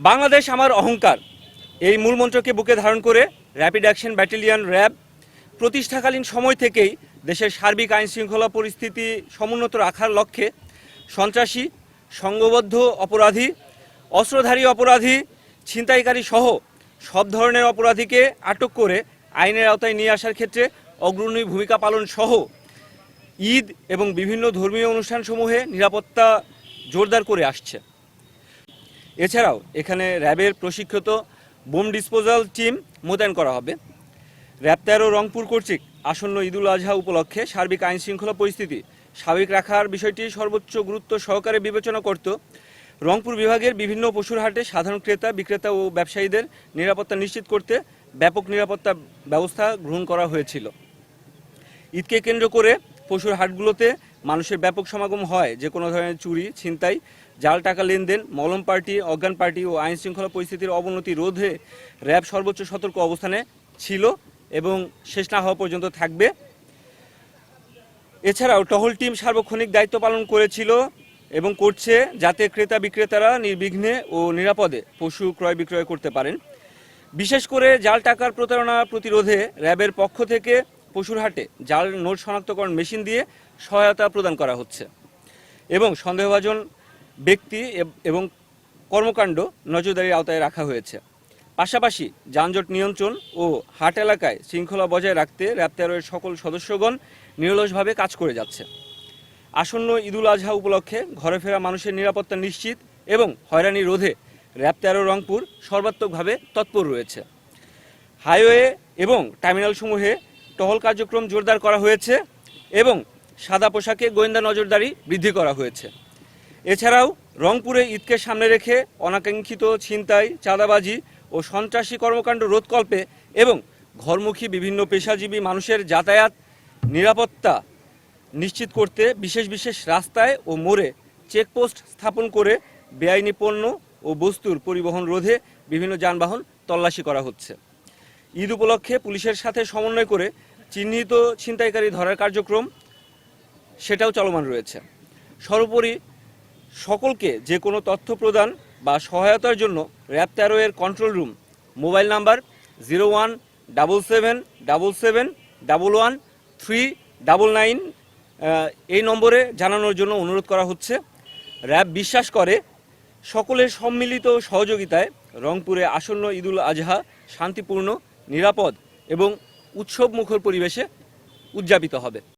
বাংলাদেশ আমার অহংকার এই মূলমন্ত্রকে বুকে ধারণ করে র্যাপিড অ্যাকশন ব্যাটালিয়ন র্যাব প্রতিষ্ঠাকালীন সময় থেকেই দেশের সার্বিক আইনশৃঙ্খলা পরিস্থিতি সমুন্নত রাখার লক্ষ্যে সন্ত্রাসী, সংঘবদ্ধ অপরাধী, অস্ত্রধারী অপরাধী, ছিনতাইকারী সহ সব ধরনের অপরাধীকে আটক করে আইনের আওতায় নিয়ে আসার ক্ষেত্রে অগ্রণী ভূমিকা পালন সহ ঈদ এবং বিভিন্ন ধর্মীয় অনুষ্ঠানসমূহে নিরাপত্তা জোরদার করে আসছে। এছাড়াও এখানে র্যাবের প্রশিক্ষিত বোম ডিসপোজাল টিম মোতায়েন করা হবে। র্যাব ১৩ রংপুর কর্তৃক আসন্ন ঈদুল আজহা উপলক্ষে সার্বিক আইনশৃঙ্খলা পরিস্থিতি স্বাভাবিক রাখার বিষয়টি সর্বোচ্চ গুরুত্ব সহকারে বিবেচনা করত রংপুর বিভাগের বিভিন্ন পশুর হাটে সাধারণ ক্রেতা, বিক্রেতা ও ব্যবসায়ীদের নিরাপত্তা নিশ্চিত করতে ব্যাপক নিরাপত্তা ব্যবস্থা গ্রহণ করা হয়েছিল। ঈদকে কেন্দ্র করে পশুর হাটগুলোতে মানুষের ব্যাপক সমাগম হয়। যে কোনো ধরনের চুরি, ছিনতাই, জাল টাকা লেনদেন, মলম পার্টি, অজ্ঞান পার্টি ও আইন শৃঙ্খলা পরিস্থিতির অবনতি রোধে র্যাব সর্বোচ্চ সতর্ক অবস্থানে ছিল এবং শেষ না হওয়া পর্যন্ত থাকবে। এছাড়াও টহল টিম সার্বক্ষণিক দায়িত্ব পালন করেছিল এবং করছে যাতে ক্রেতা বিক্রেতারা নির্বিঘ্নে ও নিরাপদে পশু ক্রয় বিক্রয় করতে পারেন। বিশেষ করে জাল টাকার প্রতারণা প্রতিরোধে র্যাবের পক্ষ থেকে পশুর হাটে জাল নোট শনাক্তকরণ মেশিন দিয়ে সহায়তা প্রদান করা হচ্ছে এবং সন্দেহভাজন ব্যক্তি এবং কর্মকাণ্ড নজরদারির আওতায় রাখা হয়েছে। পাশাপাশি যানজট নিয়ন্ত্রণ ও হাট এলাকায় শৃঙ্খলা বজায় রাখতে র্যাব ১৩ এর সকল সদস্যগণ নিরলসভাবে কাজ করে যাচ্ছে। আসন্ন ঈদুল আজহা উপলক্ষে ঘরে ফেরা মানুষের নিরাপত্তা নিশ্চিত এবং হয়রানি রোধে র্যাব ১৩ রংপুর সর্বাত্মকভাবে তৎপর রয়েছে। হাইওয়ে এবং টার্মিনালসমূহে টহল কার্যক্রম জোরদার করা হয়েছে এবং সাদা পোশাকে গোয়েন্দা নজরদারি বৃদ্ধি করা হয়েছে। এছাড়াও রংপুরে ঈদকে সামনে রেখে অনাকাঙ্ক্ষিত ছিনতাই, চাঁদাবাজি ও সন্ত্রাসী কর্মকাণ্ড রোধকল্পে এবং ঘরমুখী বিভিন্ন পেশাজীবী মানুষের যাতায়াত নিরাপত্তা নিশ্চিত করতে বিশেষ বিশেষ রাস্তায় ও মোড়ে চেকপোস্ট স্থাপন করে বেআইনি পণ্য ও বস্তুর পরিবহন রোধে বিভিন্ন যানবাহন তল্লাশি করা হচ্ছে। ঈদ উপলক্ষে পুলিশের সাথে সমন্বয় করে চিহ্নিত ছিনতাইকারী ধরার কার্যক্রম সেটাও চলমান রয়েছে। সর্বোপরি সকলকে যে কোনো তথ্য প্রদান বা সহায়তার জন্য র্যাব ১৩ এর কন্ট্রোল রুম মোবাইল নাম্বার 0177771139 এই নম্বরে জানানোর জন্য অনুরোধ করা হচ্ছে। র্যাব বিশ্বাস করে সকলের সম্মিলিত সহযোগিতায় রংপুরে আসন্ন ঈদুল আজহা শান্তিপূর্ণ, নিরাপদ এবং উৎসবমুখর পরিবেশে উদযাপিত হবে।